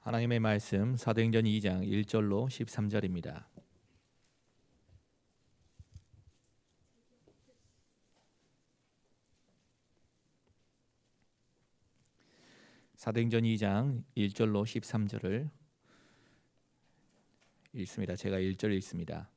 하나님의 말씀 사도행전 2장 1절로 13절입니다. 사도행전 2장 1절로 13절을 읽습니다. 제가 1절 읽습니다.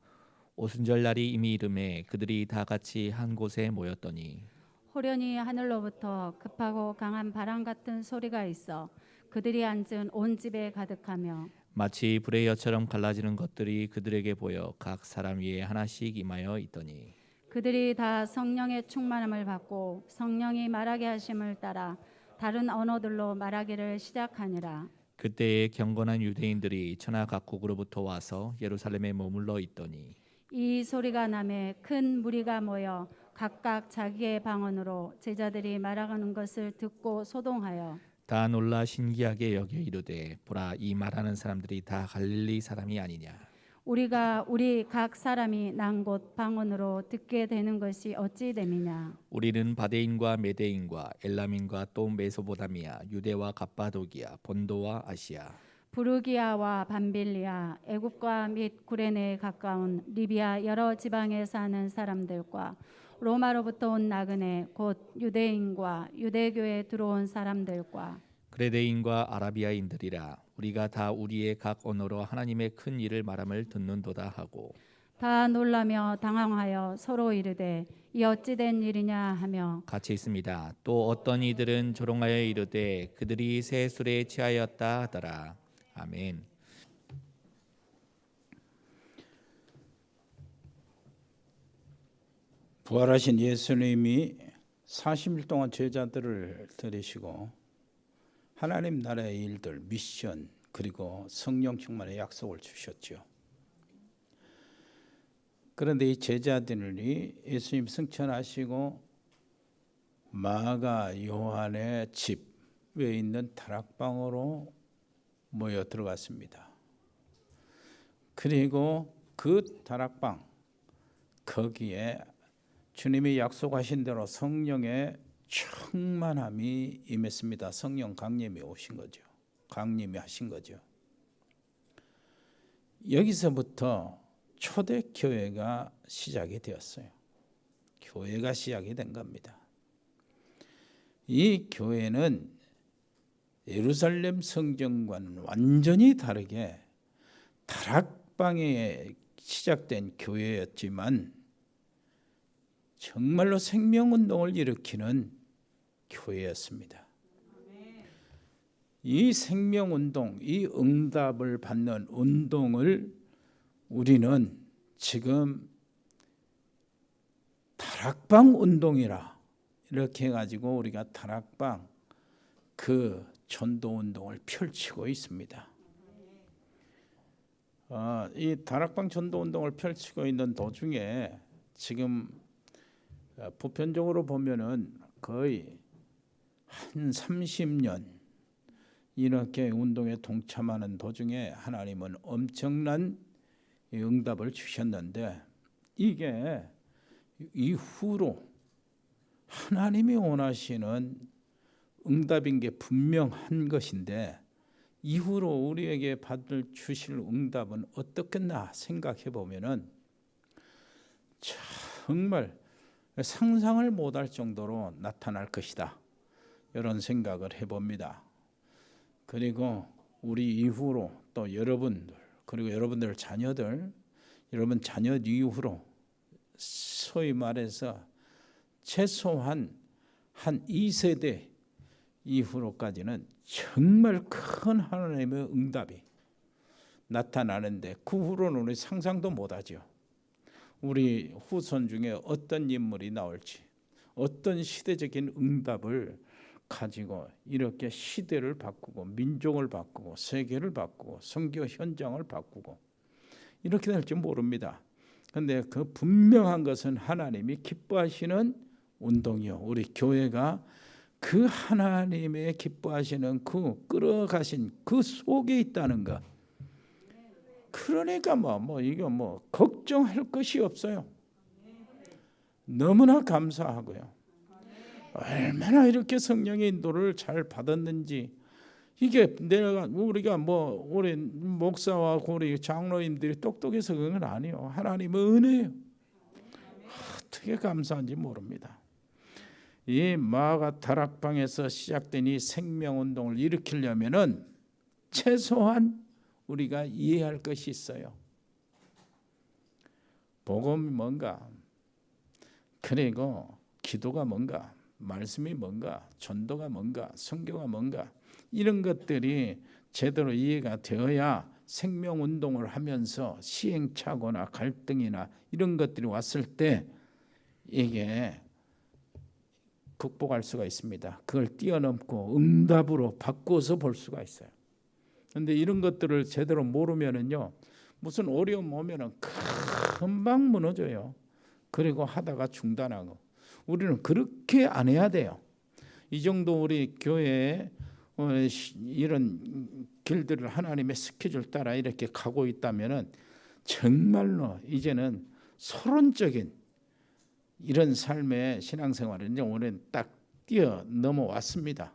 오순절 날이 이미 이름에 그들이 다 같이 한 곳에 모였더니 호련히 하늘로부터 급하고 강한 바람 같은 소리가 있어 그들이 앉은 온 집에 가득하며 마치 불의 여처럼 갈라지는 것들이 그들에게 보여 각 사람 위에 하나씩 임하여 있더니 그들이 다 성령의 충만함을 받고 성령이 말하게 하심을 따라 다른 언어들로 말하기를 시작하니라. 그때에 경건한 유대인들이 천하 각국으로부터 와서 예루살렘에 머물러 있더니 이 소리가 나매 큰 무리가 모여 각각 자기의 방언으로 제자들이 말하는 것을 듣고 소동하여 다 놀라 신기하게 여겨 이르되 보라 이 말하는 사람들이 다 갈릴리 사람이 아니냐. 우리가 우리 각 사람이 난 곳 방언으로 듣게 되는 것이 어찌 됨이냐. 우리는 바데인과 메데인과 엘람인과 또 메소보다미아 유대와 갑바도기아 본도와 아시아 부르기아와 밤빌리아 애굽과 및 구레네에 가까운 리비아 여러 지방에 사는 사람들과 로마로부터 온 나그네 곧 유대인과 유대교에 들어온 사람들과 그레데인과 아라비아인들이라 우리가 다 우리의 각 언어로 하나님의 큰 일을 말함을 듣는도다 하고 다 놀라며 당황하여 서로 이르되 이 어찌 된 일이냐 하며 같이 있습니다. 또 어떤 이들은 조롱하여 이르되 그들이 새 술에 취하였다 하더라. 아멘. 부활하신 예수님이 40일 동안 제자들을 들이시고 하나님 나라의 일들, 미션 그리고 성령 충만의 약속을 주셨죠. 그런데 이 제자들이 예수님 승천하시고 마가 요한의 집에 있는 다락방으로 모여 들어갔습니다. 그리고 그 다락방 거기에 주님이 약속하신 대로 성령의 충만함이 임했습니다. 성령 강림이 오신 거죠. 강림이 하신 거죠. 여기서부터 초대 교회가 시작이 되었어요. 교회가 시작이 된 겁니다. 이 교회는 예루살렘 성전과는 완전히 다르게 다락방에 시작된 교회였지만 정말로 생명운동을 일으키는 교회였습니다. 이 생명운동, 이 응답을 받는 운동을 우리는 지금 다락방 운동이라 이렇게 해가지고 우리가 다락방 그 전도운동을 펼치고 있습니다. 이 다락방 전도운동을 펼치고 있는 도중에 지금 보편적으로 보면은 거의 한 30년 이렇게 운동에 동참하는 도중에 하나님은 엄청난 응답을 주셨는데 이게 이후로 하나님이 원하시는 응답인 게 분명한 것인데 이후로 우리에게 주실 응답은 어떻겠나 생각해 보면은 정말 상상을 못할 정도로 나타날 것이다. 이런 생각을 해봅니다. 그리고 우리 이후로 또 여러분들 그리고 여러분들 자녀들 여러분 자녀 이후로 소위 말해서 최소한 한 2세대 이후로까지는 정말 큰 하나님의 응답이 나타나는데 그 후로는 우리 상상도 못하죠. 우리 후손 중에 어떤 인물이 나올지 어떤 시대적인 응답을 가지고 이렇게 시대를 바꾸고 민족을 바꾸고 세계를 바꾸고 선교 현장을 바꾸고 이렇게 될지 모릅니다. 그런데 그 분명한 것은 하나님이 기뻐하시는 운동이요. 우리 교회가 그 하나님의 기뻐하시는 그 끌어가신 그 속에 있다는 것. 그러니까 이거 걱정할 것이 없어요. 너무나 감사하고요. 얼마나 이렇게 성령의 인도를 잘 받았는지 이게 우리가 뭐 우리 목사와 우리 장로님들이 똑똑해서 그런 건 아니에요. 하나님의 은혜예요. 어떻게 감사한지 모릅니다. 이 마가 다락방에서 시작된 이 생명운동을 일으키려면은 최소한 우리가 이해할 것이 있어요. 복음이 뭔가, 그리고 기도가 뭔가, 말씀이 뭔가, 전도가 뭔가, 선교가 뭔가, 이런 것들이 제대로 이해가 되어야 생명운동을 하면서 시행착오나 갈등이나 이런 것들이 왔을 때 이게 극복할 수가 있습니다. 그걸 뛰어넘고 응답으로 바꿔서 볼 수가 있어요. 그런데 이런 것들을 제대로 모르면은요, 무슨 어려움 오면은 금방 무너져요. 그리고 하다가 중단하고. 우리는 그렇게 안 해야 돼요. 이 정도 우리 교회에 이런 길들을 하나님의 스케줄 따라 이렇게 가고 있다면은 정말로 이제는 서론적인 이런 삶의 신앙생활을 이제 오늘 딱 뛰어 넘어왔습니다.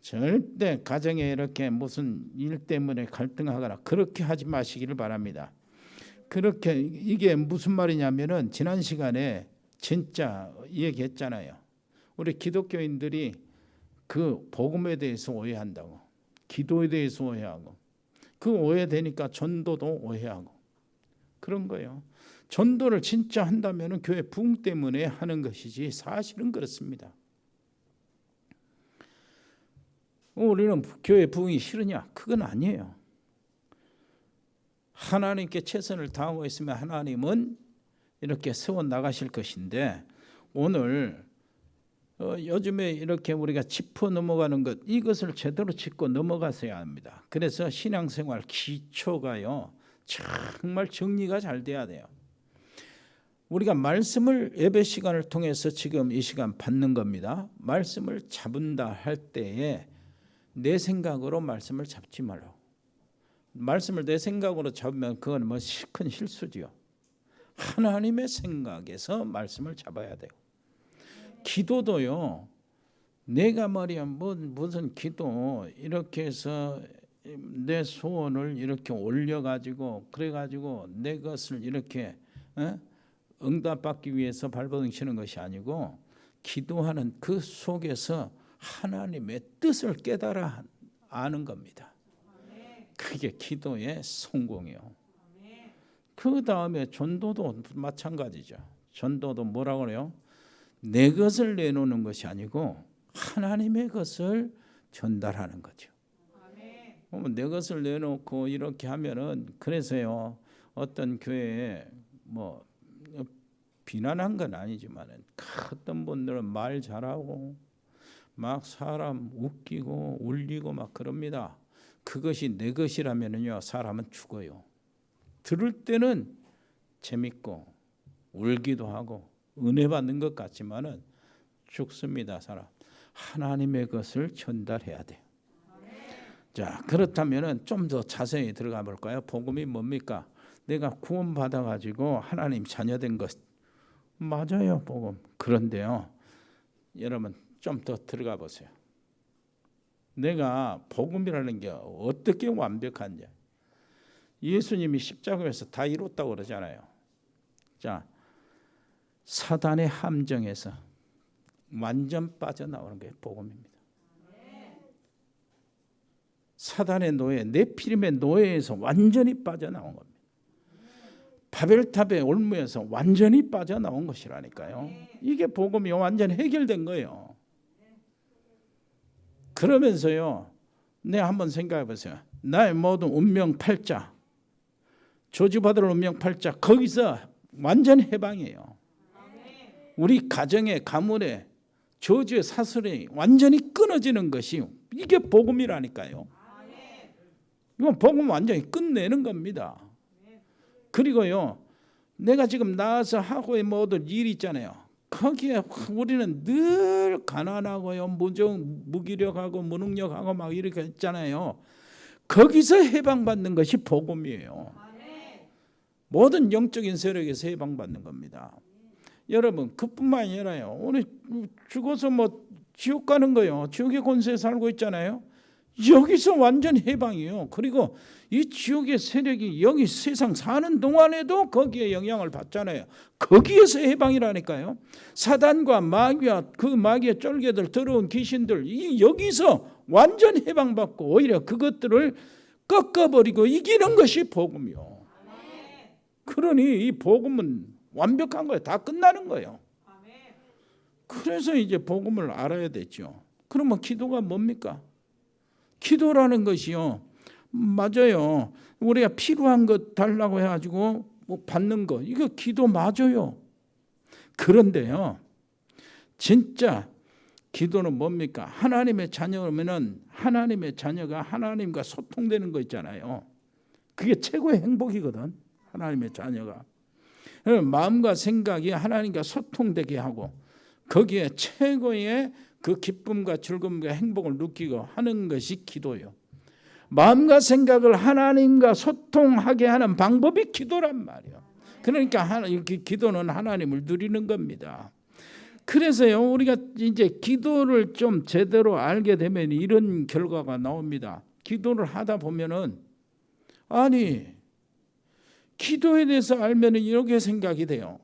절대 가정에 이렇게 무슨 일 때문에 갈등하거나 그렇게 하지 마시기를 바랍니다. 그렇게 이게 무슨 말이냐면은 지난 시간에 진짜 얘기했잖아요. 우리 기독교인들이 그 복음에 대해서 오해한다고, 기도에 대해서 오해하고, 그 오해되니까 전도도 오해하고 그런 거예요. 전도를 진짜 한다면 교회 부흥 때문에 하는 것이지 사실은 그렇습니다. 우리는 교회 부흥이 싫으냐? 그건 아니에요. 하나님께 최선을 다하고 있으면 하나님은 이렇게 세워 나가실 것인데, 오늘 요즘에 이렇게 우리가 짚어 넘어가는 것, 이것을 제대로 짚고 넘어가셔야 합니다. 그래서 신앙생활 기초가요, 정말 정리가 잘 돼야 돼요. 우리가 말씀을 예배 시간을 통해서 지금 이 시간 받는 겁니다. 말씀을 잡은다 할 때에 내 생각으로 말씀을 잡지 말라고. 말씀을 내 생각으로 잡으면 그건 뭐 큰 실수지요. 하나님의 생각에서 말씀을 잡아야 돼요. 기도도요, 내가 말이야 무슨 기도 이렇게 해서 내 소원을 이렇게 올려가지고 그래가지고 내 것을 이렇게 응답받기 위해서 발버둥치는 것이 아니고, 기도하는 그 속에서 하나님의 뜻을 깨달아 아는 겁니다. 그게 기도의 성공이요. 그 다음에 전도도 마찬가지죠. 전도도 뭐라고 그래요? 내 것을 내놓는 것이 아니고 하나님의 것을 전달하는 거죠. 내 것을 내놓고 이렇게 하면은, 그래서요, 어떤 교회에 뭐 비난한 건 아니지만은 어떤 분들은 말 잘하고 막 사람 웃기고 울리고 막 그럽니다. 그것이 내 것이라면은요, 사람은 죽어요. 들을 때는 재밌고 울기도 하고 은혜 받는 것 같지만은 죽습니다. 사람. 하나님의 것을 전달해야 돼요. 자, 그렇다면은 좀 더 자세히 들어가 볼까요? 복음이 뭡니까? 내가 구원 받아 가지고 하나님 자녀된 것 맞아요, 복음. 그런데요, 여러분 좀 더 들어가 보세요. 내가 복음이라는 게 어떻게 완벽한지. 예수님이 십자가에서 다 이뤘다고 그러잖아요. 자, 사단의 함정에서 완전 빠져나오는 게 복음입니다. 사단의 노예, 네피림의 노예에서 완전히 빠져나온 겁니다. 바벨탑의 올무에서 완전히 빠져나온 것이라니까요. 이게 복음이 완전히 해결된 거예요. 그러면서요, 네, 한번 생각해 보세요. 나의 모든 운명 팔자, 저주받을 운명 팔자, 거기서 완전 해방이에요. 우리 가정의 가문의 저주의 사슬이 완전히 끊어지는 것이 이게 복음이라니까요. 이건 복음 완전히 끝내는 겁니다. 그리고요, 내가 지금 나와서 하고 모든 일이 있잖아요. 거기에 우리는 늘 가난하고요, 무기력하고 무능력하고 막 이렇게 있잖아요. 거기서 해방받는 것이 복음이에요. 모든 영적인 세력에서 해방받는 겁니다. 여러분, 그뿐만 아니라요, 우리 죽어서 뭐 지옥 가는 거요, 지옥의 권세에 살고 있잖아요. 여기서 완전 해방이에요. 그리고 이 지옥의 세력이 여기 세상 사는 동안에도 거기에 영향을 받잖아요. 거기에서 해방이라니까요. 사단과 마귀와 그 마귀의 쫄개들, 더러운 귀신들, 이 여기서 완전 해방받고 오히려 그것들을 꺾어버리고 이기는 것이 복음이요. 그러니 이 복음은 완벽한 거예요. 다 끝나는 거예요. 그래서 이제 복음을 알아야 되죠. 그러면 기도가 뭡니까? 기도라는 것이요, 맞아요. 우리가 필요한 것 달라고 해가지고 뭐 받는 거, 이거 기도 맞아요. 그런데요, 진짜 기도는 뭡니까? 하나님의 자녀면은 하나님의 자녀가 하나님과 소통되는 거 있잖아요. 그게 최고의 행복이거든. 하나님의 자녀가 마음과 생각이 하나님과 소통되게 하고 거기에 최고의 그 기쁨과 즐거움과 행복을 느끼고 하는 것이 기도예요. 마음과 생각을 하나님과 소통하게 하는 방법이 기도란 말이에요. 그러니까 기도는 하나님을 누리는 겁니다. 그래서요, 우리가 이제 기도를 좀 제대로 알게 되면 이런 결과가 나옵니다. 기도를 하다 보면은, 아니, 기도에 대해서 알면 이렇게 생각이 돼요.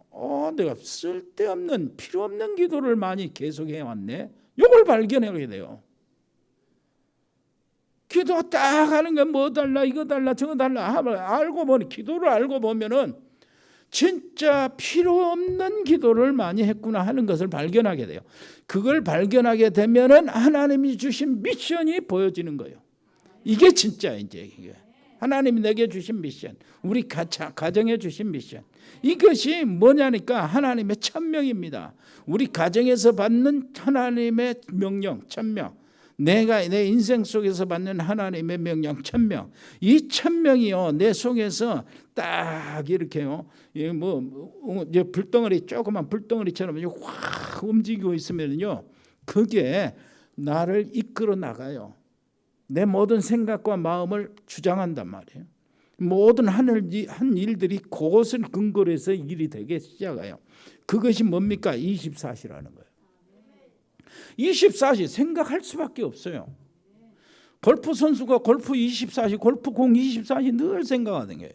내가 쓸데없는 필요 없는 기도를 많이 계속해 왔네. 이걸 발견하게 돼요. 기도 딱 하는 건 뭐 달라, 이거 달라, 저거 달라 하면 알고 보니, 기도를 알고 보면은 진짜 필요 없는 기도를 많이 했구나 하는 것을 발견하게 돼요. 그걸 발견하게 되면은 하나님이 주신 미션이 보여지는 거예요. 이게 진짜 이제 하나님이 내게 주신 미션, 우리 가정에 주신 미션. 이것이 뭐냐니까 하나님의 천명입니다. 우리 가정에서 받는 하나님의 명령, 천명. 내가 내 인생 속에서 받는 하나님의 명령, 천명. 이 천명이요, 내 속에서 딱 이렇게요, 이제 불덩어리, 조그만 불덩어리처럼 확 움직이고 있으면요, 그게 나를 이끌어 나가요. 내 모든 생각과 마음을 주장한단 말이에요. 모든 한 일들이 그것을 근거로 해서 일이 되게 시작해요. 그것이 뭡니까? 24시라는 거예요. 24시 생각할 수밖에 없어요. 골프 선수가 골프 24시, 골프공 24시 늘 생각하는 거예요.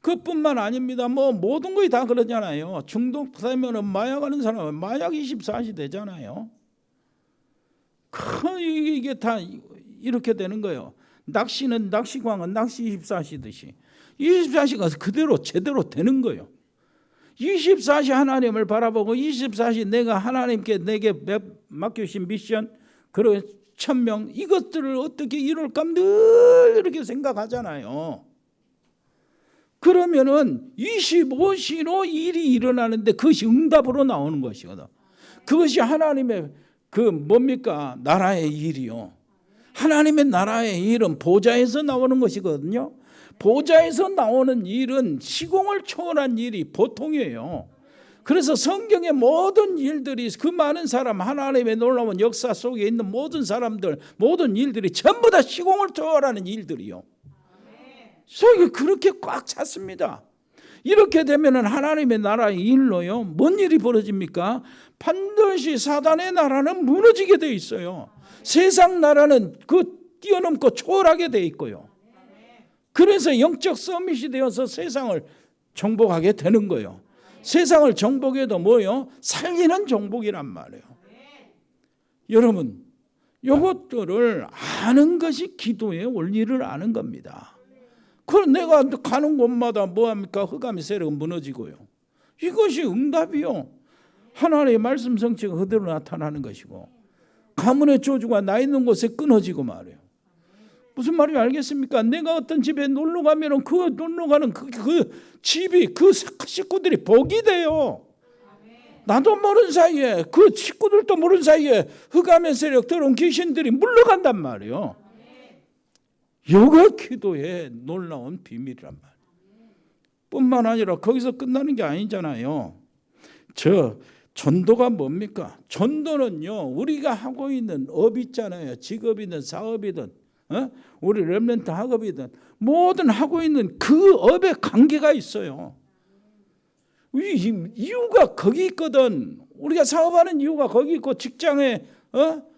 그뿐만 아닙니다. 모든 것이 다 그러잖아요. 중독되면 마약하는 사람은 마약 24시 되잖아요. 이게 다 이렇게 되는 거예요. 낚시는 낚시광은 낚시 24시듯이 24시가 그대로 제대로 되는 거예요. 24시 하나님을 바라보고 24시 내가 하나님께 내게 맡겨주신 미션, 그리고 천명, 이것들을 어떻게 이룰까 늘 이렇게 생각하잖아요. 그러면은 25시로 일이 일어나는데 그것이 응답으로 나오는 것이거든. 그것이 하나님의 뭡니까? 나라의 일이요. 하나님의 나라의 일은 보좌에서 나오는 것이거든요. 보좌에서 나오는 일은 시공을 초월한 일이 보통이에요. 그래서 성경의 모든 일들이, 그 많은 사람, 하나님의 놀라운 역사 속에 있는 모든 사람들, 모든 일들이 전부 다 시공을 초월하는 일들이요. 그래서 그렇게 꽉 찼습니다. 이렇게 되면은 하나님의 나라의 일로요, 뭔 일이 벌어집니까? 반드시 사단의 나라는 무너지게 돼 있어요. 세상 나라는 뛰어넘고 초월하게 돼 있고요. 그래서 영적 서밋이 되어서 세상을 정복하게 되는 거예요. 세상을 정복해도 뭐요? 살리는 정복이란 말이에요. 여러분, 이것들을 아는 것이 기도의 원리를 아는 겁니다. 그럼 내가 가는 곳마다 뭐합니까? 흑암의 세력은 무너지고요. 이것이 응답이요. 하나님의 말씀 성취가 그대로 나타나는 것이고, 가문의 저주가 나 있는 곳에 끊어지고 말이에요. 무슨 말인지 알겠습니까? 내가 어떤 집에 놀러 가면은 그 놀러 가는 그 집이, 그 식구들이 복이 돼요. 나도 모르는 사이에, 그 식구들도 모르는 사이에 흑암의 세력, 더러운 귀신들이 물러간단 말이에요. 이거 기도의 놀라운 비밀이란 말이에요. 뿐만 아니라 거기서 끝나는 게 아니잖아요. 전도가 뭡니까? 전도는요, 우리가 하고 있는 업 있잖아요. 직업이든 사업이든, 우리 렘넌트 학업이든 모든 하고 있는 그 업에 관계가 있어요. 이유가 거기 있거든. 우리가 사업하는 이유가 거기 있고, 직장에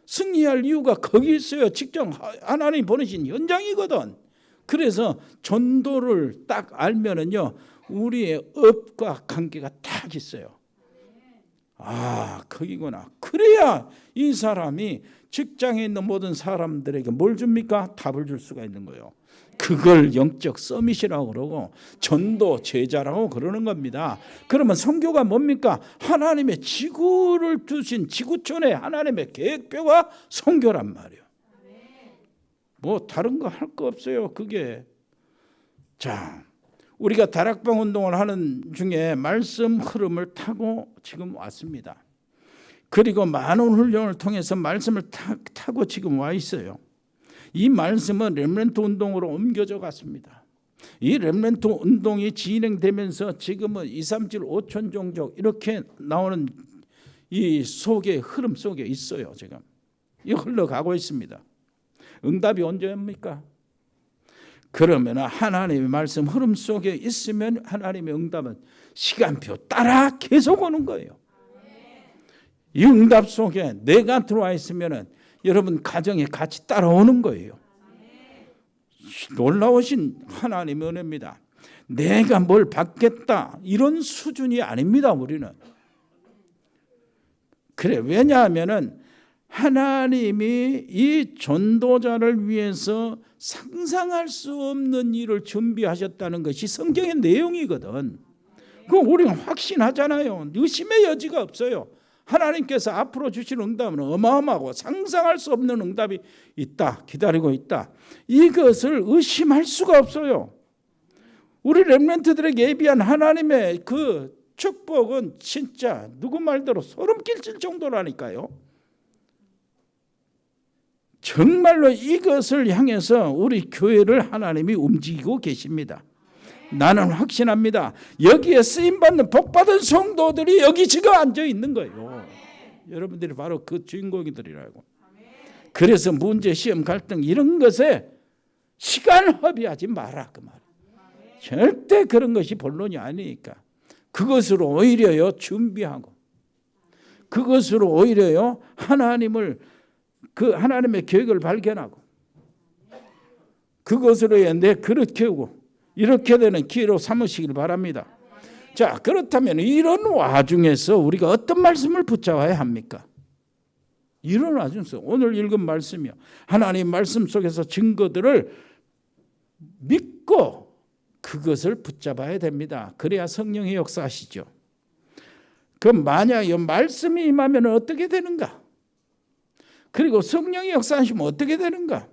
승리할 이유가 거기 있어요. 직접 하나님 보내신 현장이거든. 그래서 전도를 딱 알면은요, 우리의 업과 관계가 딱 있어요. 아, 거기구나. 그래야 이 사람이 직장에 있는 모든 사람들에게 뭘 줍니까? 답을 줄 수가 있는 거예요. 그걸 영적 서밋이라고 그러고 전도 제자라고 그러는 겁니다. 그러면 선교가 뭡니까? 하나님의 지구를 두신 지구촌에 하나님의 계획표가 선교란 말이에요. 뭐 다른 거 할 거 없어요. 그게. 자, 우리가 다락방 운동을 하는 중에 말씀 흐름을 타고 지금 왔습니다. 그리고 많은 훈련을 통해서 말씀을 타고 지금 와 있어요. 이 말씀은 렘넌트 운동으로 옮겨져 갔습니다. 이 렘넌트 운동이 진행되면서 지금은 2, 3, 7, 5천 종족 이렇게 나오는 이 속에 흐름 속에 있어요. 지금 이 흘러가고 있습니다. 응답이 언제입니까? 그러면 하나님의 말씀 흐름 속에 있으면 하나님의 응답은 시간표 따라 계속 오는 거예요. 이 응답 속에 내가 들어와 있으면 여러분 가정에 같이 따라오는 거예요. 놀라우신 하나님의 은혜입니다. 내가 뭘 받겠다 이런 수준이 아닙니다. 우리는. 그래, 왜냐하면 하나님이 이 전도자를 위해서 상상할 수 없는 일을 준비하셨다는 것이 성경의 내용이거든. 그럼 우리는 확신하잖아요. 의심의 여지가 없어요. 하나님께서 앞으로 주실 응답은 어마어마하고 상상할 수 없는 응답이 있다, 기다리고 있다. 이것을 의심할 수가 없어요. 우리 렘넌트들에게 예비한 하나님의 그 축복은 진짜 누구 말대로 소름 끼칠 정도라니까요. 정말로 이것을 향해서 우리 교회를 하나님이 움직이고 계십니다. 나는 확신합니다. 여기에 쓰임받는 복받은 성도들이 여기 지금 앉아 있는 거예요. 여러분들이 바로 그 주인공이들이라고. 그래서 문제, 시험, 갈등 이런 것에 시간 허비하지 마라 그 말. 절대 그런 것이 본론이 아니니까. 그것으로 오히려요 준비하고, 그것으로 오히려요 하나님을 그 하나님의 계획을 발견하고, 그것으로 내 그릇 키우고 이렇게 되는 기회로 삼으시길 바랍니다. 자, 그렇다면 이런 와중에서 우리가 어떤 말씀을 붙잡아야 합니까? 이런 와중에서 오늘 읽은 말씀이요, 하나님 말씀 속에서 증거들을 믿고 그것을 붙잡아야 됩니다. 그래야 성령의 역사하시죠. 그럼 만약 이 말씀이 임하면 어떻게 되는가? 그리고 성령의 역사하시면 어떻게 되는가?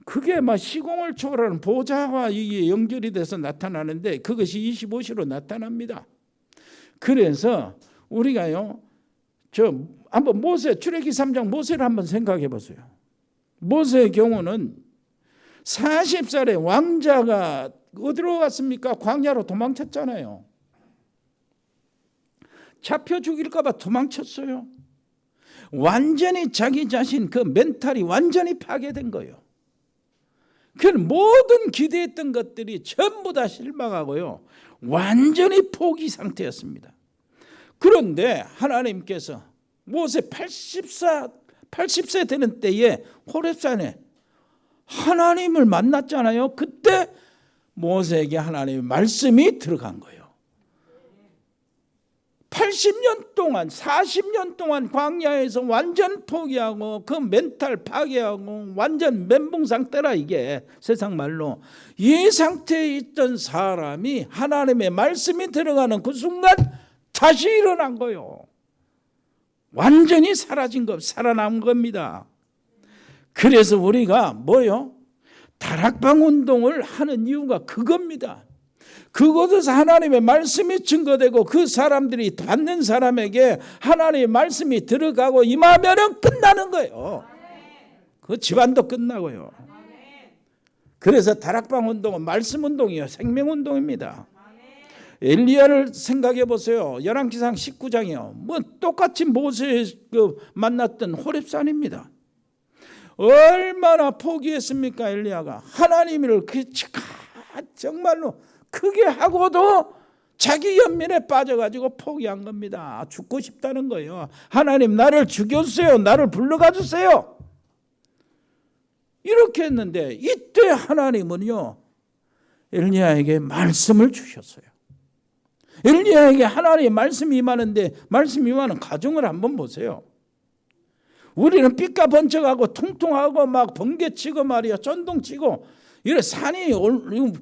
그게 막 시공을 초월하는 보좌와 이게 연결이 돼서 나타나는데 그것이 25시로 나타납니다. 그래서 우리가요, 한번 모세, 출애기 3장 모세를 한번 생각해 보세요. 모세의 경우는 40살에 왕자가 어디로 갔습니까? 광야로 도망쳤잖아요. 잡혀 죽일까 봐 도망쳤어요. 완전히 자기 자신 그 멘탈이 완전히 파괴된 거예요. 그 모든 기대했던 것들이 전부 다 실망하고요, 완전히 포기 상태였습니다. 그런데 하나님께서 모세 80세 되는 때에 호렙산에 하나님을 만났잖아요. 그때 모세에게 하나님의 말씀이 들어간 거예요. 80년 동안 40년 동안 광야에서 완전 포기하고 그 멘탈 파괴하고 완전 멘붕 상태라, 이게 세상 말로. 이 상태에 있던 사람이 하나님의 말씀이 들어가는 그 순간 다시 일어난 거예요. 완전히 사라진 것, 살아남은 겁니다. 그래서 우리가 뭐요? 다락방 운동을 하는 이유가 그겁니다. 그곳에서 하나님의 말씀이 증거되고 그 사람들이 받는 사람에게 하나님의 말씀이 들어가고 임하면 끝나는 거예요. 그 집안도 끝나고요. 그래서 다락방 운동은 말씀 운동이에요. 생명 운동입니다. 엘리야를 생각해 보세요. 열왕기상 19장이요. 뭐 똑같이 모세 만났던 호렙산입니다. 얼마나 포기했습니까, 엘리야가. 하나님을 정말로 크게 하고도 자기 연민에 빠져가지고 포기한 겁니다. 죽고 싶다는 거예요. 하나님 나를 죽여주세요. 나를 불러가 주세요. 이렇게 했는데 이때 하나님은요 엘리야에게 말씀을 주셨어요. 엘리야에게 하나님의 말씀이 임하는데 말씀이 임하는 가정을 한번 보세요. 우리는 삐까번쩍하고 통통하고 막 번개치고 말이야 쫀동치고 이래 산이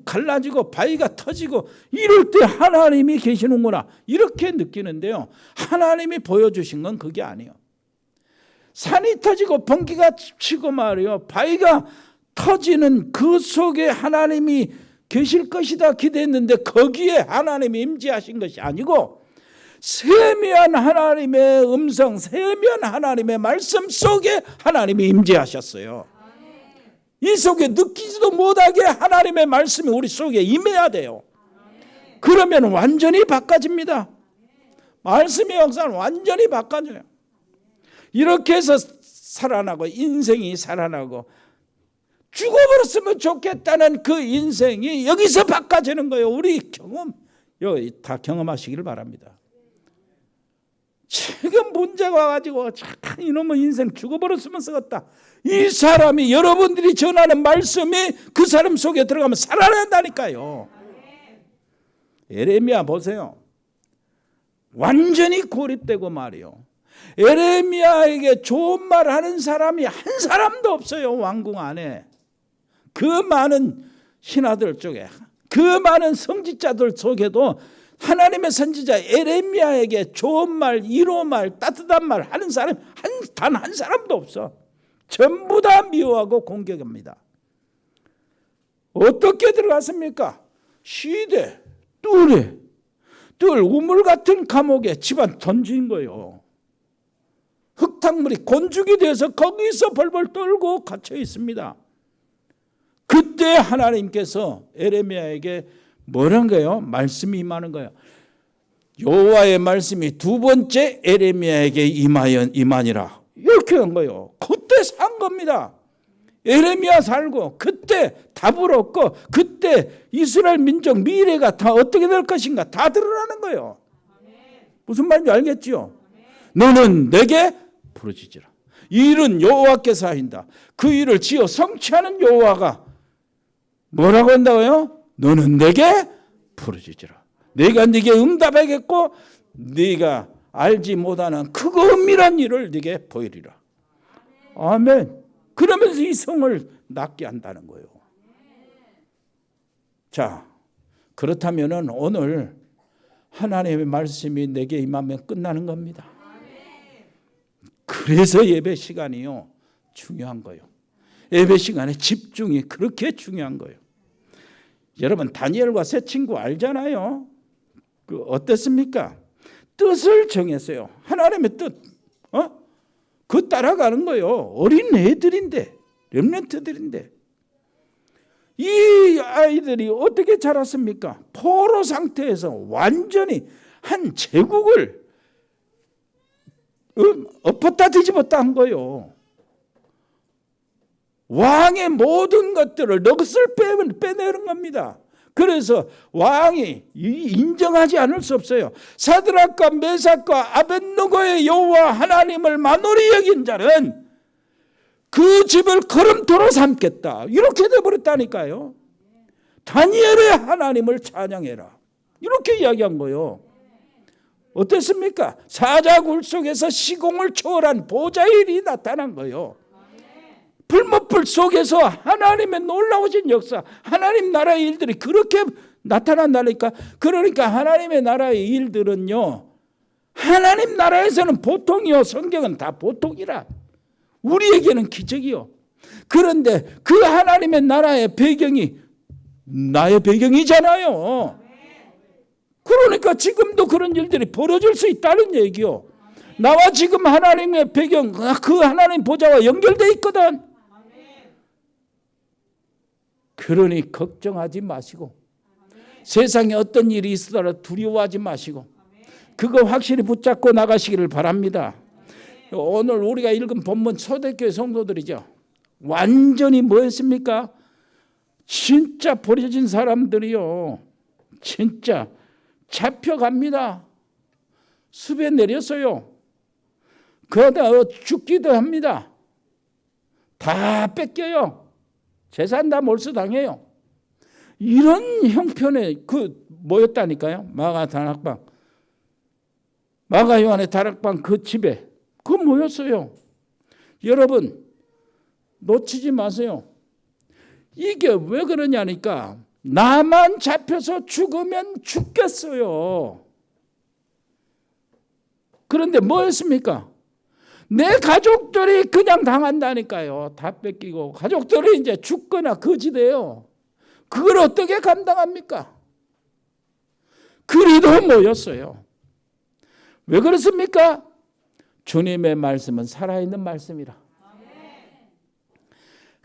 갈라지고 바위가 터지고 이럴 때 하나님이 계시는구나 이렇게 느끼는데요. 하나님이 보여주신 건 그게 아니에요. 산이 터지고 번개가 치고 말이요 바위가 터지는 그 속에 하나님이 계실 것이다 기대했는데 거기에 하나님이 임재하신 것이 아니고 세미한 하나님의 음성, 세미한 하나님의 말씀 속에 하나님이 임재하셨어요. 이 속에 느끼지도 못하게 하나님의 말씀이 우리 속에 임해야 돼요. 그러면 완전히 바꿔집니다. 말씀의 역사는 완전히 바꿔져요. 이렇게 해서 살아나고 인생이 살아나고 죽어버렸으면 좋겠다는 그 인생이 여기서 바꿔지는 거예요. 우리 경험 여기 다 경험하시기를 바랍니다. 지금 문제가 와가지고 이놈의 인생 죽어버렸으면 쓰겠다. 이 사람이 여러분들이 전하는 말씀이 그 사람 속에 들어가면 살아난다니까요. 에레미야 보세요. 완전히 고립되고 말이요. 에레미야에게 좋은 말 하는 사람이 한 사람도 없어요. 왕궁 안에. 그 많은 신하들 쪽에 그 많은 선지자들 속에도 하나님의 선지자 에레미야에게 좋은 말, 위로 말, 따뜻한 말 하는 사람 단 한 사람도 없어. 전부 다 미워하고 공격합니다. 어떻게 들어갔습니까? 시대, 뜰 우물 같은 감옥에 집안 던진 거예요. 흙탕물이 곤죽이 돼서 거기서 벌벌 떨고 갇혀 있습니다. 그때 하나님께서 에레미야에게 뭐란 거예요? 말씀이 임하는 거예요. 여호와의 말씀이 두 번째 에레미야에게 임하니라. 이렇게 한 거예요. 그때 산 겁니다. 에레미야 살고 그때 답을 얻고 그때 이스라엘 민족 미래가 다 어떻게 될 것인가 다 드러나는 거예요. 무슨 말인지 알겠지요? 너는 내게 부르짖으라. 이 일은 여호와께서 하신다. 그 일을 지어 성취하는 여호와가 뭐라고 한다고요? 너는 내게 부르짖으라. 내가 네게 응답하겠고 네가 알지 못하는 크고 은밀한 일을 네게 보이리라. 아멘. 그러면서 이 성을 낫게 한다는 거예요. 자, 그렇다면 오늘 하나님의 말씀이 내게 임하면 끝나는 겁니다. 그래서 예배 시간이요 중요한 거예요. 예배 시간에 집중이 그렇게 중요한 거예요. 여러분 다니엘과 세 친구 알잖아요. 어땠습니까? 뜻을 정했어요. 하나님의 뜻. 그 따라가는 거예요. 어린 애들인데 렘넌트들인데 이 아이들이 어떻게 자랐습니까? 포로 상태에서 완전히 한 제국을 엎었다 뒤집었다 한 거예요. 왕의 모든 것들을 넋을 빼내는 겁니다. 그래서 왕이 인정하지 않을 수 없어요. 사드락과 메삭과 아벳느고의 여호와 하나님을 만홀히 여긴 자는 그 집을 거름토로 삼겠다. 이렇게 돼버렸다니까요. 다니엘의 하나님을 찬양해라. 이렇게 이야기한 거예요. 어땠습니까? 사자굴 속에서 시공을 초월한 보좌의 일이 나타난 거예요. 불못불 속에서 하나님의 놀라우신 역사, 하나님 나라의 일들이 그렇게 나타난다니까. 그러니까 하나님의 나라의 일들은요, 하나님 나라에서는 보통이요, 성경은 다 보통이라. 우리에게는 기적이요. 그런데 그 하나님의 나라의 배경이 나의 배경이잖아요. 그러니까 지금도 그런 일들이 벌어질 수 있다는 얘기요. 나와 지금 하나님의 배경, 그 하나님 보좌와 연결되어 있거든. 그러니 걱정하지 마시고 세상에 어떤 일이 있어도 두려워하지 마시고 그거 확실히 붙잡고 나가시기를 바랍니다. 오늘 우리가 읽은 본문 초대교회 성도들이죠. 완전히 뭐였습니까? 진짜 버려진 사람들이요. 진짜 잡혀갑니다. 숲에 내렸어요. 그러다 죽기도 합니다. 다 뺏겨요. 재산 다 몰수당해요. 이런 형편에 모였다니까요. 마가 요한의 다락방 그 집에 모였어요. 여러분 놓치지 마세요. 이게 왜 그러냐니까 나만 잡혀서 죽으면 죽겠어요. 그런데 뭐였습니까? 내 가족들이 그냥 당한다니까요. 다 뺏기고 가족들이 이제 죽거나 거지돼요. 그걸 어떻게 감당합니까? 그리도 모였어요. 왜 그렇습니까? 주님의 말씀은 살아있는 말씀이라.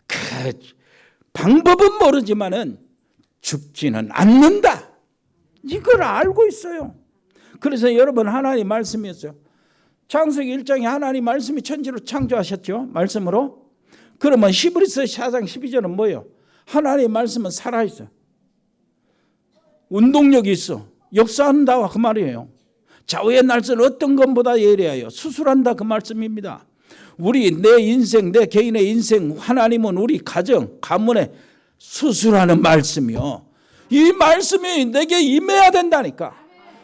그 방법은 모르지만은 죽지는 않는다. 이걸 알고 있어요. 그래서 여러분 하나님 말씀이었어요. 창세기 1장에 하나님 말씀이 천지를 창조하셨죠. 말씀으로. 그러면 히브리서 4장 12절은 뭐예요? 하나님 말씀은 살아있어. 운동력이 있어. 역사한다 그 말이에요. 좌우의 날선 어떤 것보다 예리하여 수술한다 그 말씀입니다. 내 인생, 내 개인의 인생, 하나님은 우리 가정, 가문에 수술하는 말씀이요. 이 말씀이 내게 임해야 된다니까.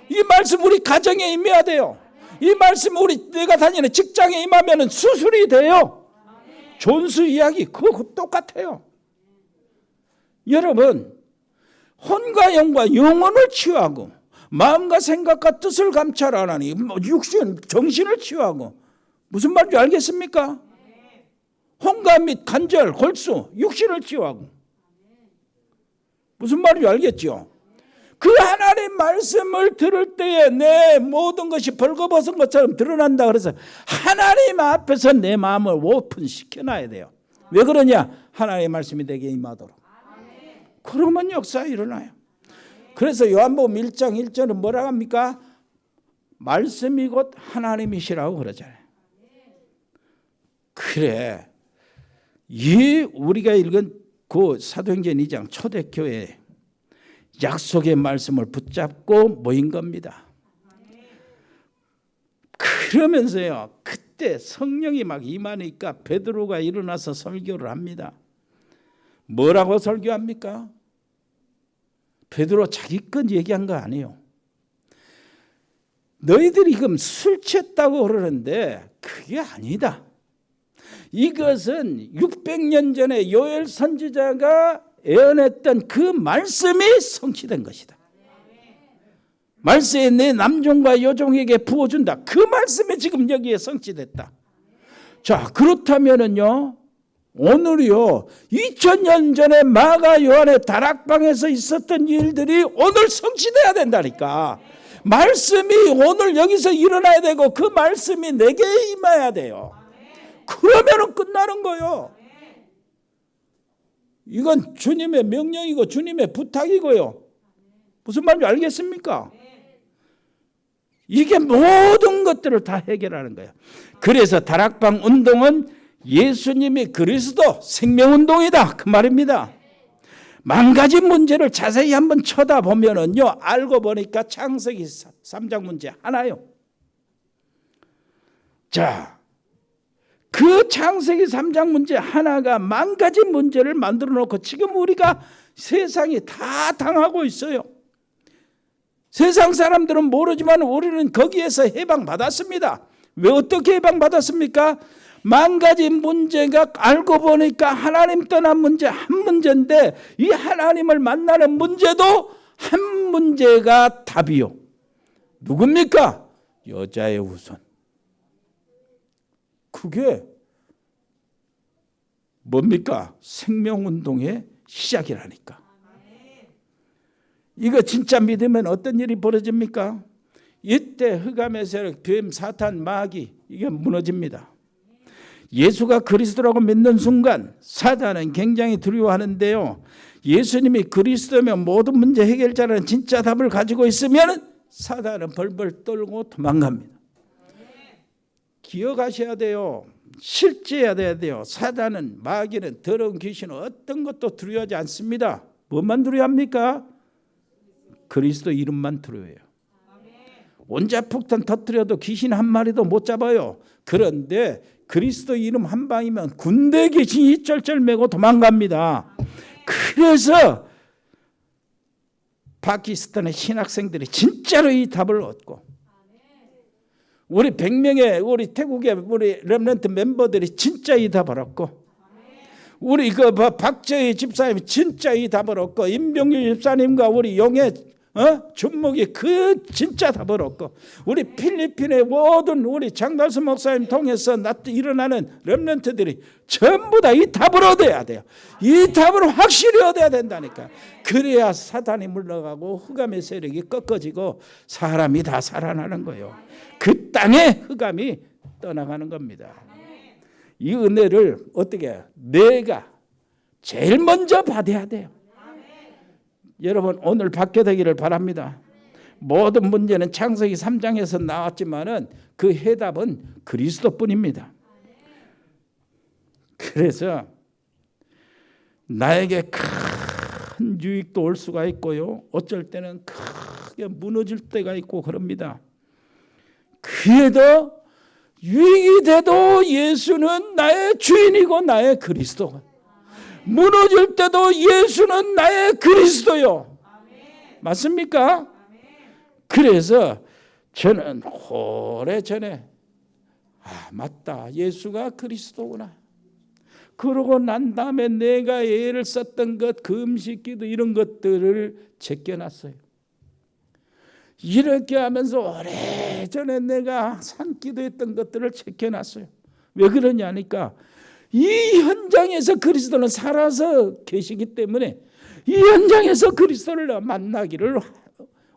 이 말씀 우리 가정에 임해야 돼요. 이 말씀 내가 다니는 직장에 임하면 수술이 돼요. 존수 이야기 그거 똑같아요. 여러분 혼과 영과 영혼을 치유하고 마음과 생각과 뜻을 감찰하나니 육신, 정신을 치유하고 무슨 말인지 알겠습니까? 혼과 및 관절, 골수, 육신을 치유하고 무슨 말인지 알겠죠? 그 하나님 말씀을 들을 때에 내 모든 것이 벌거벗은 것처럼 드러난다 그래서 하나님 앞에서 내 마음을 오픈시켜놔야 돼요. 왜 그러냐? 하나님의 말씀이 내게 임하도록. 그러면 역사 일어나요. 그래서 요한복음 1장 1절은 뭐라고 합니까? 말씀이 곧 하나님이시라고 그러잖아요. 그래. 우리가 읽은 그 사도행전 2장 초대교회 약속의 말씀을 붙잡고 모인 겁니다. 그러면서요. 그때 성령이 막 임하니까 베드로가 일어나서 설교를 합니다. 뭐라고 설교합니까? 베드로 자기 것 얘기한 거 아니에요. 너희들이 지금 술 취했다고 그러는데 그게 아니다. 이것은 600년 전에 요엘 선지자가 예언했던 그 말씀이 성취된 것이다. 말세에 내 남종과 여종에게 부어준다. 그 말씀이 지금 여기에 성취됐다. 자, 그렇다면은요, 오늘이요, 2000년 전에 마가 요한의 다락방에서 있었던 일들이 오늘 성취돼야 된다니까. 말씀이 오늘 여기서 일어나야 되고 그 말씀이 내게 임해야 돼요. 그러면은 끝나는 거예요. 이건 주님의 명령이고 주님의 부탁이고요. 무슨 말인지 알겠습니까? 이게 모든 것들을 다 해결하는 거예요. 그래서 다락방 운동은 예수님이 그리스도 생명운동이다 그 말입니다. 망가진 문제를 자세히 한번 쳐다보면은요, 알고 보니까 창세기 3장 문제 하나요. 자, 그 창세기 3장 문제 하나가 망가진 문제를 만들어 놓고 지금 우리가 세상이 다 당하고 있어요. 세상 사람들은 모르지만 우리는 거기에서 해방받았습니다. 왜 어떻게 해방받았습니까? 망가진 문제가 알고 보니까 하나님 떠난 문제 한 문제인데 이 하나님을 만나는 문제도 한 문제가 답이요. 누굽니까? 여자의 후손. 그게 뭡니까? 생명운동의 시작이라니까. 이거 진짜 믿으면 어떤 일이 벌어집니까? 이때 흑암의 세력, 뱀, 사탄, 마귀 이게 무너집니다. 예수가 그리스도라고 믿는 순간 사단은 굉장히 두려워하는데요. 예수님이 그리스도면 모든 문제 해결자라는 진짜 답을 가지고 있으면 사단은 벌벌 떨고 도망갑니다. 기억하셔야 돼요. 실제해야 돼요. 사단은, 마귀는, 더러운 귀신은 어떤 것도 두려워하지 않습니다. 뭐만 두려워합니까? 그리스도 이름만 두려워해요. 원자폭탄 터뜨려도 귀신 한 마리도 못 잡아요. 그런데 그리스도 이름 한 방이면 군대 귀신이 쩔쩔매고 도망갑니다. 그래서 파키스탄의 신학생들이 진짜로 이 답을 얻고, 우리 100명의 우리 태국의 우리 렘넌트 멤버들이 진짜 이 답을 얻고, 우리 그 박재희 집사님이 진짜 이 답을 얻고, 임병규 집사님과 우리 용의 준목이 그 진짜 답을 얻고, 우리 필리핀의 모든 우리 장달수 목사님 통해서 일어나는 렘넌트들이 전부 다 이 답을 얻어야 돼요. 이 답을 확실히 얻어야 된다니까. 그래야 사단이 물러가고 흑암의 세력이 꺾어지고 사람이 다 살아나는 거예요. 그 땅에 흑암이 떠나가는 겁니다. 이 은혜를 어떻게 내가 제일 먼저 받아야 돼요. 여러분 오늘 받게 되기를 바랍니다. 모든 문제는 창세기 3장에서 나왔지만은 그 해답은 그리스도뿐입니다. 그래서 나에게 큰 유익도 올 수가 있고요, 어쩔 때는 크게 무너질 때가 있고 그럽니다. 그래도 유익이 돼도 예수는 나의 주인이고 나의 그리스도. 무너질 때도 예수는 나의 그리스도요. 맞습니까? 그래서 저는 오래전에 맞다, 예수가 그리스도구나. 그러고 난 다음에 내가 애를 썼던 것, 금식 기도 이런 것들을 제껴놨어요. 이렇게 하면서 오래전에 내가 산기도했던 것들을 제껴놨어요. 왜 그러냐니까 이 현장에서 그리스도는 살아서 계시기 때문에 이 현장에서 그리스도를 만나기를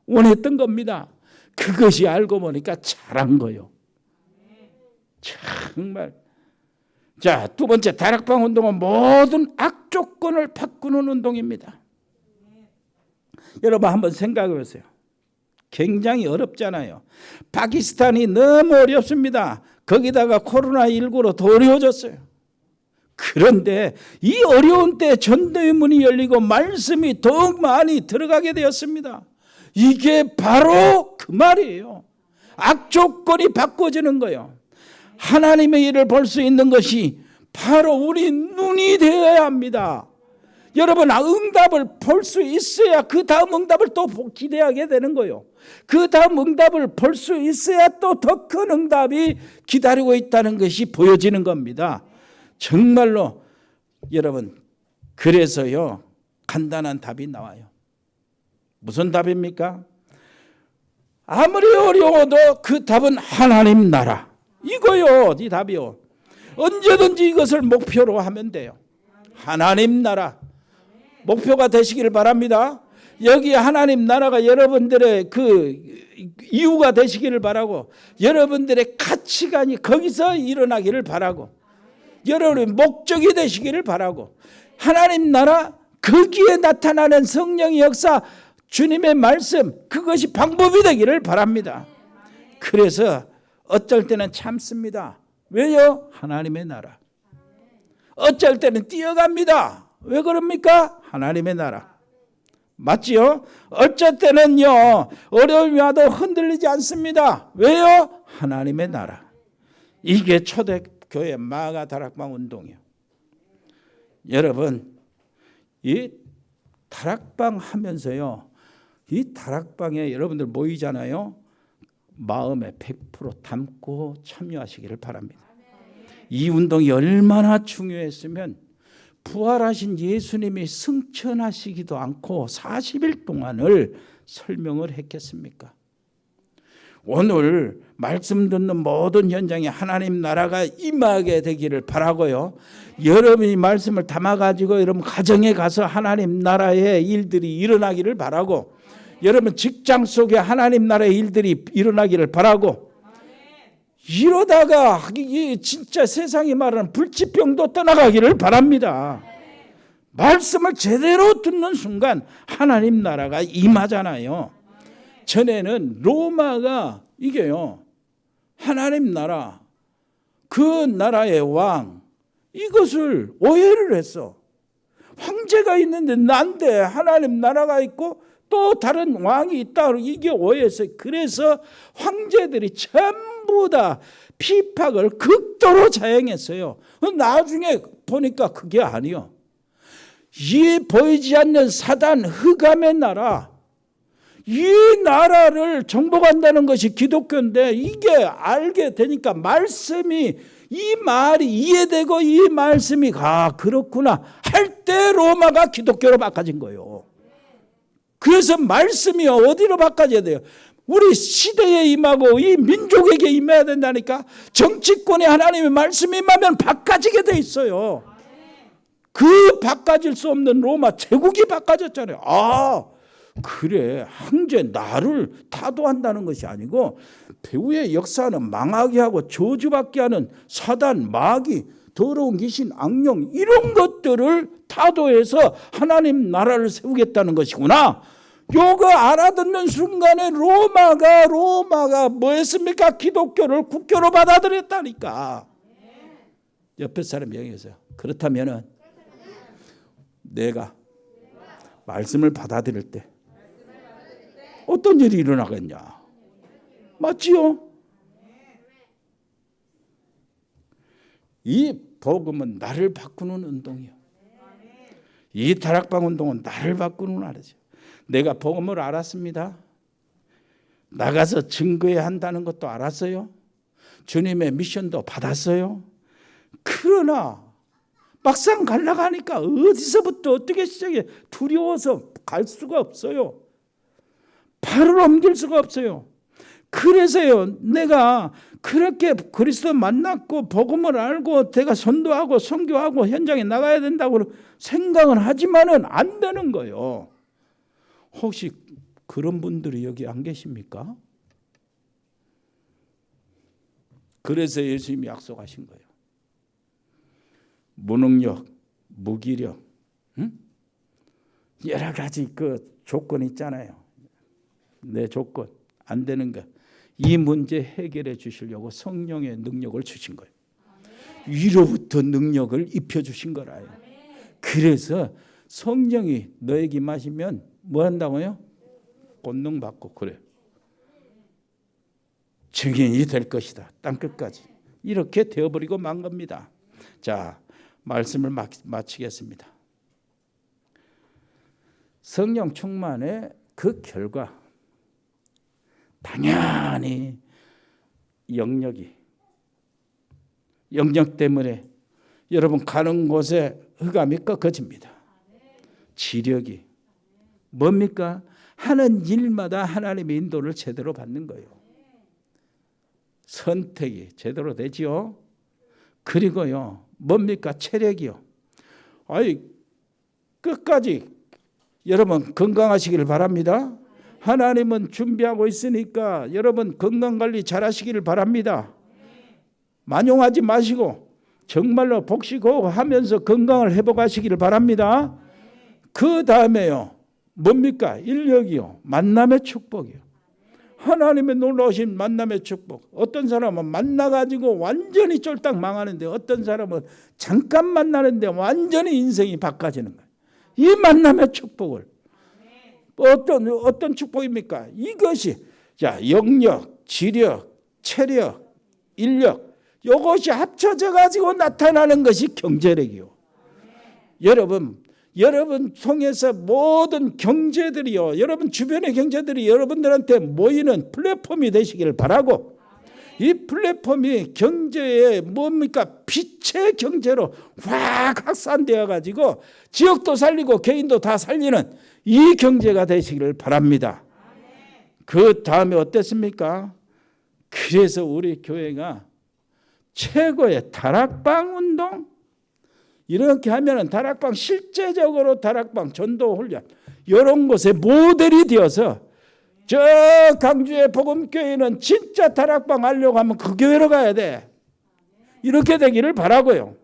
원했던 겁니다. 그것이 알고 보니까 잘한 거예요. 정말. 자, 두 번째 다락방 운동은 모든 악조건을 바꾸는 운동입니다. 여러분 한번 생각해 보세요. 굉장히 어렵잖아요. 파키스탄이 너무 어렵습니다. 거기다가 코로나19로 더 어려워졌어요. 그런데 이 어려운 때 전도의 문이 열리고 말씀이 더욱 많이 들어가게 되었습니다. 이게 바로 그 말이에요. 악조건이 바꿔지는 거예요. 하나님의 일을 볼 수 있는 것이 바로 우리 눈이 되어야 합니다. 여러분 응답을 볼 수 있어야 그 다음 응답을 또 기대하게 되는 거예요. 그 다음 응답을 볼 수 있어야 또 더 큰 응답이 기다리고 있다는 것이 보여지는 겁니다. 정말로 여러분, 그래서요 간단한 답이 나와요. 무슨 답입니까? 아무리 어려워도 그 답은 하나님 나라 이거요. 이 답이요. 언제든지 이것을 목표로 하면 돼요. 하나님 나라 목표가 되시기를 바랍니다. 여기 하나님 나라가 여러분들의 그 이유가 되시기를 바라고, 여러분들의 가치관이 거기서 일어나기를 바라고, 여러분의 목적이 되시기를 바라고, 하나님 나라 거기에 나타나는 성령의 역사, 주님의 말씀, 그것이 방법이 되기를 바랍니다. 그래서 어쩔 때는 참습니다. 왜요? 하나님의 나라. 어쩔 때는 뛰어갑니다. 왜 그럽니까? 하나님의 나라. 맞지요? 어쩔 때는요 어려움이 와도 흔들리지 않습니다. 왜요? 하나님의 나라. 이게 초대교회 마가 다락방 운동이에요. 여러분 이 다락방 하면서요, 이 다락방에 여러분들 모이잖아요. 마음에 100% 담고 참여하시기를 바랍니다. 이 운동이 얼마나 중요했으면 부활하신 예수님이 승천하시기도 않고 40일 동안을 설명을 했겠습니까? 오늘 말씀 듣는 모든 현장에 하나님 나라가 임하게 되기를 바라고요. 여러분이 말씀을 담아가지고 여러분 가정에 가서 하나님 나라의 일들이 일어나기를 바라고, 여러분 직장 속에 하나님 나라의 일들이 일어나기를 바라고, 이러다가 진짜 세상이 말하는 불치병도 떠나가기를 바랍니다. 말씀을 제대로 듣는 순간 하나님 나라가 임하잖아요. 전에는 로마가 이게요, 하나님 나라, 그 나라의 왕, 이것을 오해를 했어. 황제가 있는데 난데 하나님 나라가 있고 또 다른 왕이 있다. 이게 오해였어요. 그래서 황제들이 전부 다 피팍을 극도로 자행했어요. 나중에 보니까 그게 아니요. 이 보이지 않는 사단 흑암의 나라, 이 나라를 정복한다는 것이 기독교인데 이게 알게 되니까 말씀이 이 말이 이해되고 이 말씀이 그렇구나 할 때 로마가 기독교로 바꿔진 거예요. 그래서 말씀이 어디로 바꿔져야 돼요? 우리 시대에 임하고 이 민족에게 임해야 된다니까. 정치권에 하나님의 말씀이 임하면 바꿔지게 돼 있어요. 그 바꿔질 수 없는 로마 제국이 바꿔졌잖아요. 그래, 황제 나를 타도한다는 것이 아니고 배후의 역사는 망하게 하고 저주받게 하는 사단, 마귀, 더러운 귀신, 악령 이런 것들을 타도해서 하나님 나라를 세우겠다는 것이구나. 요거 알아듣는 순간에 로마가 뭐였습니까? 기독교를 국교로 받아들였다니까. 옆에 사람 얘기했어요. 그렇다면은 내가 말씀을 받아들일 때 어떤 일이 일어나겠냐? 맞지요? 이 복음은 나를 바꾸는 운동이요. 이 다락방 운동은 나를 바꾸는 운동이죠. 내가 복음을 알았습니다. 나가서 증거해야 한다는 것도 알았어요. 주님의 미션도 받았어요. 그러나 막상 가려고 하니까 어디서부터 어떻게 시작해? 두려워서 갈 수가 없어요. 발을 옮길 수가 없어요. 그래서요, 내가 그렇게 그리스도 만났고 복음을 알고 내가 선도하고 선교하고 현장에 나가야 된다고 생각을 하지만은 안 되는 거예요. 혹시 그런 분들이 여기 안 계십니까? 그래서 예수님이 약속하신 거예요. 무능력, 무기력, 여러 가지 그 조건이 있잖아요. 내 조건 안 되는 거. 이 문제 해결해 주시려고 성령의 능력을 주신 거예요. 위로부터 능력을 입혀주신 거라요. 그래서 성령이 너에게 임하시면 뭐 한다고요? 권능 받고 그래. 증인이 될 것이다. 땅끝까지. 이렇게 되어버리고 만 겁니다. 자, 말씀을 마치겠습니다. 성령 충만의 그 결과 당연히 영역 때문에 여러분 가는 곳에 흑암이 꺾어집니다. 지력이 뭡니까? 하는 일마다 하나님의 인도를 제대로 받는 거예요. 선택이 제대로 되지요. 그리고요, 뭡니까? 체력이요. 끝까지 여러분 건강하시기를 바랍니다. 하나님은 준비하고 있으니까 여러분 건강관리 잘 하시기를 바랍니다. 만용하지 마시고 정말로 복식호흡 하면서 건강을 회복하시기를 바랍니다. 그 다음에요, 뭡니까? 인력이요. 만남의 축복이요. 하나님의 놀라우신 만남의 축복. 어떤 사람은 만나가지고 완전히 쫄딱 망하는데 어떤 사람은 잠깐 만나는데 완전히 인생이 바꿔지는 거예요. 이 만남의 축복을 어떤 축복입니까? 이것이 자 영력, 지력, 체력, 인력 이것이 합쳐져 가지고 나타나는 것이 경제력이요. 여러분 통해서 모든 경제들이요, 여러분 주변의 경제들이 여러분들한테 모이는 플랫폼이 되시기를 바라고, 이 플랫폼이 경제의 뭡니까? 빛의 경제로 확 확산되어 가지고 지역도 살리고 개인도 다 살리는 이 경제가 되시기를 바랍니다. 그 다음에 어땠습니까? 그래서 우리 교회가 최고의 다락방 운동, 이렇게 하면은 다락방, 실제적으로 다락방 전도 훈련 이런 곳에 모델이 되어서 저 강주의 복음교회는 진짜 다락방 하려고 하면 그 교회로 가야 돼. 이렇게 되기를 바라고요.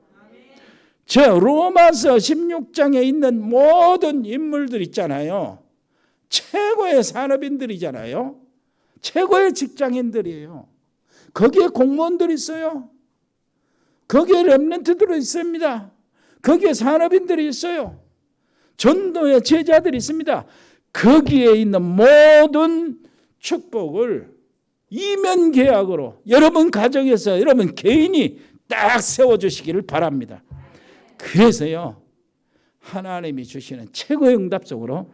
저 로마서 16장에 있는 모든 인물들 있잖아요. 최고의 산업인들이잖아요. 최고의 직장인들이에요. 거기에 공무원들이 있어요. 거기에 렘넌트들이 있습니다. 거기에 산업인들이 있어요. 전도의 제자들이 있습니다. 거기에 있는 모든 축복을 이면 계약으로 여러분 가정에서 여러분 개인이 딱 세워주시기를 바랍니다. 그래서요, 하나님이 주시는 최고의 응답 속으로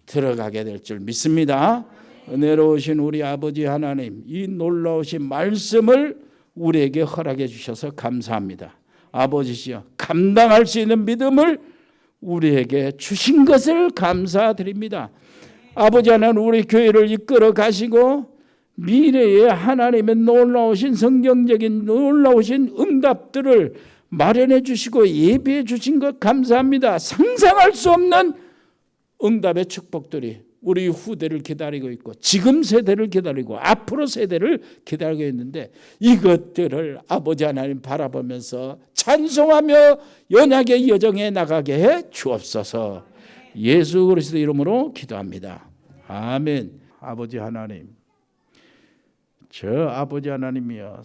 들어가게 될 줄 믿습니다. 은혜로우신 우리 아버지 하나님, 이 놀라우신 말씀을 우리에게 허락해 주셔서 감사합니다. 아버지시여, 감당할 수 있는 믿음을 우리에게 주신 것을 감사드립니다. 아버지 하나님, 우리 교회를 이끌어 가시고 미래에 하나님의 놀라우신 성경적인 놀라우신 응답들을 마련해 주시고 예비해 주신 것 감사합니다. 상상할 수 없는 응답의 축복들이 우리 후대를 기다리고 있고 지금 세대를 기다리고 앞으로 세대를 기다리고 있는데 이것들을 아버지 하나님 바라보면서 찬송하며 연약의 여정에 나가게 해 주옵소서. 예수 그리스도 이름으로 기도합니다. 아멘. 아버지 하나님, 저 아버지 하나님이여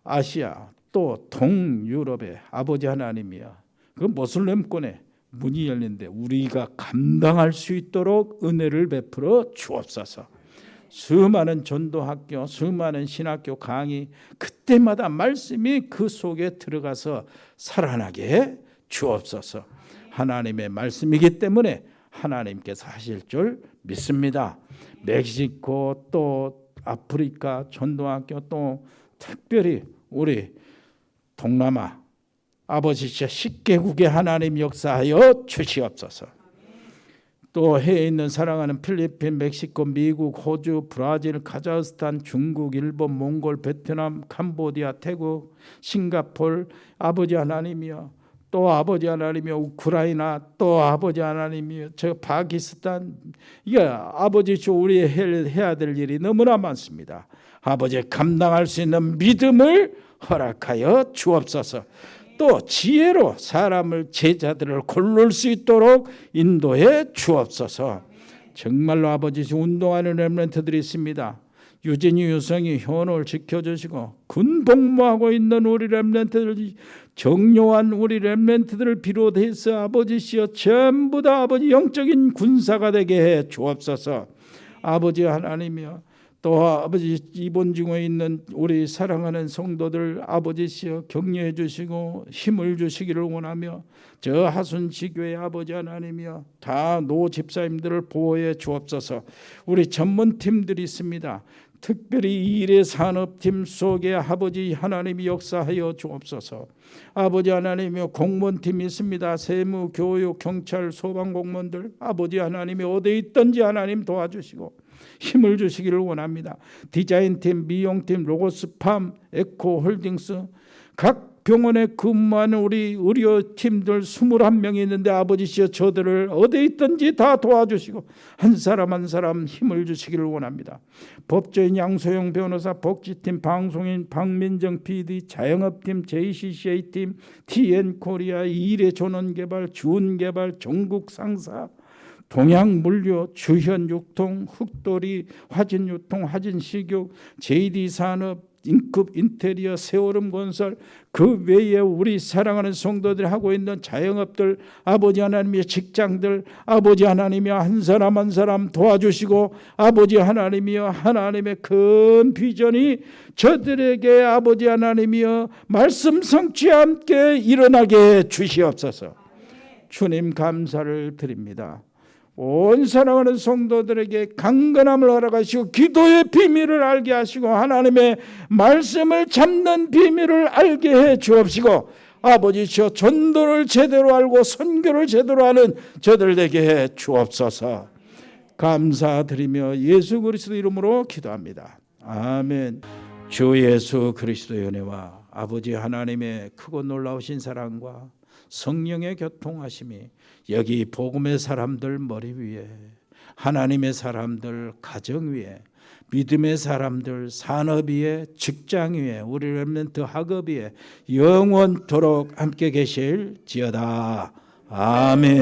서아시아 또 동유럽의 아버지 하나님이여 그 모슬렘권에 문이 열린데 우리가 감당할 수 있도록 은혜를 베풀어 주옵소서. 수많은 전도학교, 수많은 신학교 강의, 그때마다 말씀이 그 속에 들어가서 살아나게 해 주옵소서. 하나님의 말씀이기 때문에 하나님께서 하실 줄 믿습니다. 멕시코 또 아프리카 전도학교 또 특별히 우리 동남아 아버지시여 10개국의 하나님 역사하여 주시옵소서. 또 해에 있는 사랑하는 필리핀, 멕시코, 미국, 호주, 브라질, 카자흐스탄, 중국, 일본, 몽골, 베트남, 캄보디아, 태국, 싱가포르 아버지 하나님이여, 또 아버지 하나님이여 우크라이나, 또 아버지 하나님이여 저 파키스탄, 이게 아버지시여 우리 해야 될 일이 너무나 많습니다. 아버지 감당할 수 있는 믿음을 허락하여 주옵소서. 또 지혜로 사람을 제자들을 고를 수 있도록 인도해 주옵소서. 정말로 아버지 운동하는 렘넌트들이 있습니다. 유진이 유성이 현호를 지켜주시고 군 복무하고 있는 우리 렘넌트들, 정요한 우리 렘넌트들을 비롯해서 아버지시여 전부 다 아버지 영적인 군사가 되게 해 주옵소서. 아버지 하나님이여, 또 아버지 입원 중에 있는 우리 사랑하는 성도들 아버지시여 격려해 주시고 힘을 주시기를 원하며, 저 하순지교회 아버지 하나님이여 다 노 집사님들을 보호해 주옵소서. 우리 전문팀들이 있습니다. 특별히 일의 산업팀 속에 아버지 하나님이 역사하여 주옵소서. 아버지 하나님이여 공무원팀이 있습니다. 세무, 교육, 경찰, 소방공무원들 아버지 하나님이 어디에 있든지 하나님 도와주시고 힘을 주시기를 원합니다. 디자인팀, 미용팀, 로고스팜, 에코홀딩스 각 병원에 근무하는 우리 의료팀들 21명이 있는데 아버지시여 저들을 어디에 있든지 다 도와주시고 한 사람 한 사람 힘을 주시기를 원합니다. 법조인 양소영 변호사, 복지팀, 방송인 박민정 PD, 자영업팀, JCCA팀, TN코리아, 일해존원개발, 주은개발, 전국상사, 동양물류, 주현육통, 흑돌이, 화진유통, 화진식육, JD산업, 인급 인테리어, 세월음건설, 그 외에 우리 사랑하는 성도들이 하고 있는 자영업들 아버지 하나님의 직장들 아버지 하나님이여 한 사람 한 사람 도와주시고 아버지 하나님이여 하나님의 큰 비전이 저들에게 아버지 하나님이여 말씀 성취와 함께 일어나게 주시옵소서. 주님 감사를 드립니다. 온 사랑하는 성도들에게 강건함을 허락하시고 기도의 비밀을 알게 하시고 하나님의 말씀을 잡는 비밀을 알게 해 주옵시고 아버지시여 전도를 제대로 알고 선교를 제대로 하는 저들 되게 해 주옵소서. 감사드리며 예수 그리스도 이름으로 기도합니다. 아멘. 주 예수 그리스도의 은혜와 아버지 하나님의 크고 놀라우신 사랑과 성령의 교통하심이 여기 복음의 사람들 머리 위에, 하나님의 사람들 가정 위에, 믿음의 사람들 산업 위에, 직장 위에, 우리 렘넌트 학업 위에 영원토록 함께 계실지어다. 아멘.